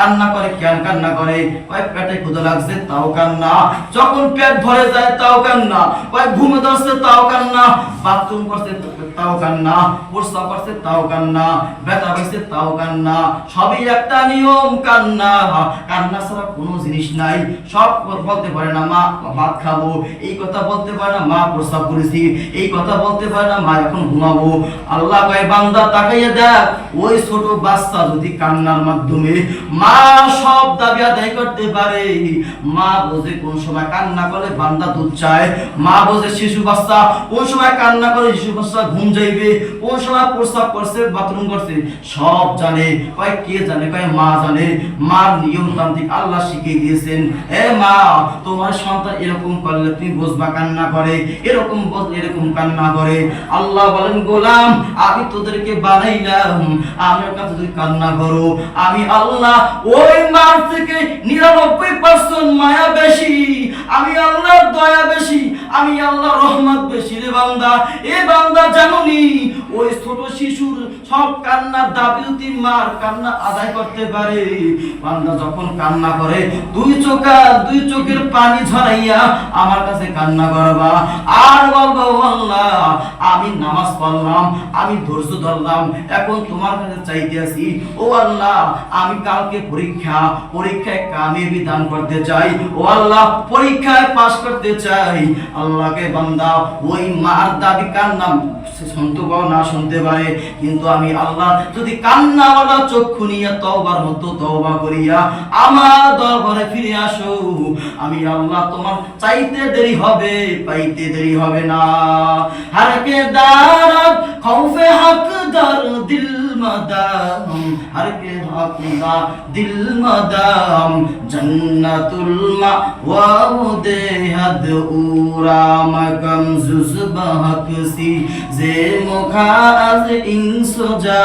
কান্না করে, কেন কান্না করে? ওই পেটে ক্ষুধা লাগছে তাও কান্না, যখন পেট ভরে যায় তাও কান্না, ওই ঘুমে ধরছে তাও কান্না, বাথরুম করছে তাও কান্না, প্রস্রাব করছে তাও কান্না, ব্যথা পেয়েছে তাও কান্না। সবই একটা নিয়ম, কান্না। কান্না ছাড়া কোনো জিনিস নাই। সব বলতে পারে না মা ভাত খাবো, এই কথা বলতে পারে না মা প্রস্রাব করেছি, এই কথা বলতে পারে না মা এখন ঘুমাবো। আল্লাহ কয় বান্দা তাকাইয়া দেখ, ওই ছোট বাচ্চা যদি কান্নার মাধ্যমে মা সব দাবি আদায় করতে পারে। মা বোঝে কোন সময় কান্না করে বান্দা দুধ চায়, মা বোঝে শিশু বাচ্চা কোন সময় কান্না করে শিশু বাচ্চা ঘুম যাইবে, কোন সময় প্রস্রাব করছে বাথরুম করছে, সব জানে। কয় কে জানে? কয় মা জানে। মার নিয়মতান্ত্রিক আল্লাহ শিখিয়ে দিয়েছেন। এ মা, তোমার সন্তান এরকম করলে তুমি বুঝবা কান্না করে, এরকম এরকম কান্না করে। আল্লাহ বলেন গোলাম, আমি তোদেরকে বানাইলাম, আমার কাছে তুই কান্না করো। আমি আল্লাহ ওই মার থেকে 99% মায়া বেশি, আমি আল্লাহর দয়া বেশি, আমি আল্লাহ রহমত বেশি রে বান্দা। এ বান্দা জানোনি ওই ছোট শিশুর সব কান্নার দাবি তুই মার কান্না আদায় করতে পারে। বান্দা যখন কান্না করে দুই চোখের পানি ঝরাইয়া আমার কাছে কান্না করবা, আর বলবা ও আল্লাহ আমি নামাজ পড়লাম, আমি ধৈর্য ধরলাম, এখন তোমার কাছে চাইতে আছি। ও আল্লাহ আমি কালকে পরীক্ষায় কামিয়াবি দান করতে চাই। ও আল্লাহ পরীক্ষায় পাস করতে চাই। আল্লাহকে বান্দা ওই মার দাবি কান্না শুনতে পাও না শুনতে পারে, কিন্তু আমি আল্লাহ যদি কান্নাওয়ালা চক্ষু নিয়ে তওবার মতো তওবা করিয়া আমার দরবারে ফিরে আসো, আমি আল্লাহ তোমার চাইতে দেরি হবে, পাইতে দেরি হবে না। হারকে দারত খৌফে হকদার দিল মদাম, হারকে হকদা দিল মদাম, জান্নাতুল মাওয়া দেহাদ উরা মাকাম জুজবাহকসি যে মুখাজ ইনসুজা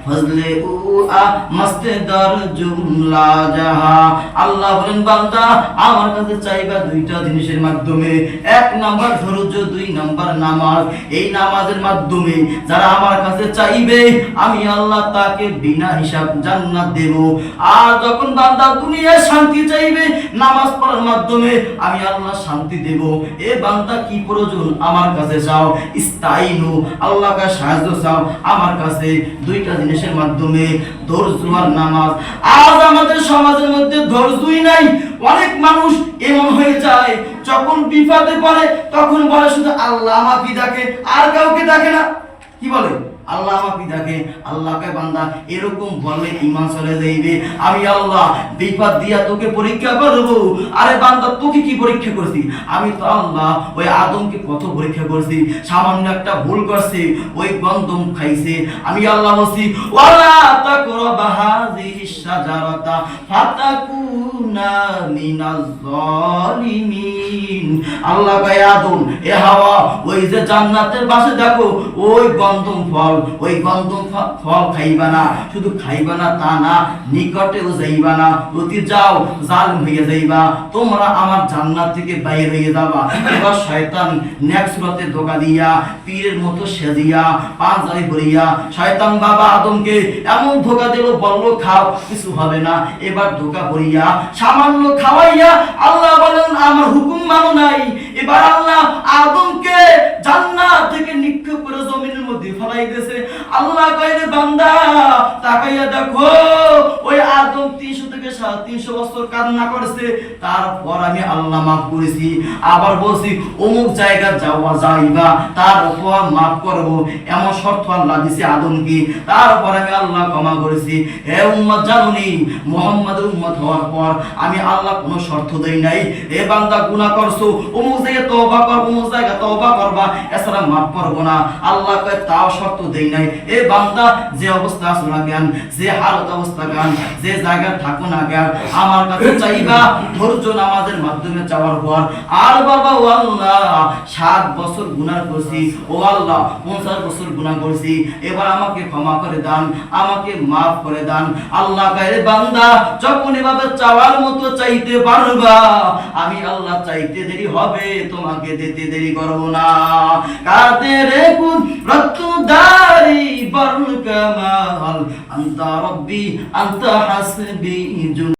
ফজলে উআ মস্তেদার জুমলা জাহা। আল্লাহ বলেন বান্দা আমার কাছে চাইবা দুইটা জিনিসের মাধ্যমে, এক নাম্বার ধৈর্য, দুই নাম্বার নামাজ। এই নামাজের মাধ্যমে যারা আমার কাছে চাইবে আমি আল্লাহ তাকে বিনা হিসাব জান্নাত দেব। আর যখন বান্দা দুনিয়ার শান্তি চাইবে নামাজ পড়ার মাধ্যমে আমি আল্লাহ শান্তি দেব। এ বান্দা কি প্রয়োজন আমার কাছে চাও, ইস্তাইনু আল্লাহকে সাহায্য চাও আমার কাছে দুইটা জিনিসের মাধ্যমে, ধৈর্য আর নামাজ। আজ আমাদের সমাজের মধ্যে ধৈর্যই নাই। অনেক মানুষ এমন হয়ে যায় যখন বিপদে পড়ে তখন বলে শুধু আল্লাহ আমাকে ডাকে, আর কাউকে ডাকে না। কি বলে? আল্লাহ আমাকে ডাকে। আল্লাহকে বান্দা এরকম বললে ঈমান চলে যাইবে। আমি আল্লাহ বিপদ দিয়া তোকে পরীক্ষা করব। আরে বান্দা তোকে কি পরীক্ষা করছি? আমি তো আল্লাহ ওই আদমকে কত পরীক্ষা করছি, সামান্য একটা ভুল করছে, ওই গন্ধম খাইছে। আমি আল্লাহ বলছি ওয়ালা তাকরাবা হাযিহিস শাজারাতা ফাতাকুনা মিনাজ জালিমিন। আল্লাহ কয় আদম এ হাওয়া ওই যে জান্নাতের পাশে দেখো ওই গন্ধম ফল, ওই গন্ধম ফল খাইবা না। শুধু খাইবা না তা না, নিকটেও যাইবা না, অতি যাও জালিম হয়ে যাইবা, তোমরা আমার জান্নাত থেকে বাইরে হয়ে যাবা। এবার শয়তান নেক্সটতে ধোঁকা দিয়া পীরের মতো সেজিয়া পাঁচাই ভরিয়া শয়তান বাবা আদমকে এমন ধোঁকা দিল, বলল খাও, কিছু হবে না। এবার ধোঁকা ভরিয়া সামান্য খাওয়াইয়া আল্লাহ বলেন আমার হুকুম মানো নাই। এবার আল্লাহ আদমকে জান্নাত থেকে নিক্ষেপ করে জমিনের মধ্যে ফেলাই দিয়েছে। আল্লাহ কয় রে বান্দা তাকাইয়া দেখো ওই আদম 300 থেকে 350 বছর কান্না করেছে, তারপর আমি আল্লাহ মাফ করেছি। আবার বলছি অমুক জায়গা যাইবা, তারপর মাফ করব, এমন শর্ত আল্লাহ দিয়েছে আদমকে। তারপর আমি আল্লাহ ক্ষমা করেছি। হে উম্মত জানুনি মুহাম্মাদের উম্মত হওয়ার পর আমি আল্লাহ কোনো শর্ত দেই নাই। এ বান্দা গুনাহ করছো, অমুক জায়গায় তওবা করব, অমুক জায়গায় তওবা করবা, এছাড়া মাফ করব না। আল্লাহ কয় তাও শর্ত দেই নাই। এ বান্দা যে অবস্থা আছো না কেন, যে হালত অবস্থা কেন, যে জায়গায় থাকো না কেন, আমার কাছে চাইবা ধৈর্য নামাজের মাধ্যমে চাওয়ার পর। আর বাবা ও আল্লাহ 7 বছর গুনাহ করছি, ও আল্লাহ 50 বছর গুনাহ করছি, এবার আমাকে ক্ষমা করে দান, আমাকে মাফ করে দান। আল্লাহ কয় বান্দা যখন এভাবে চাওয়ার মতো চাইতে পারবা আমি আল্লাহ চাইতে দেরি হবে, তোমাকে দিতে দেরি করব না। কাদের يكن رد داري بر الكمال أنت ربي أنت حسبي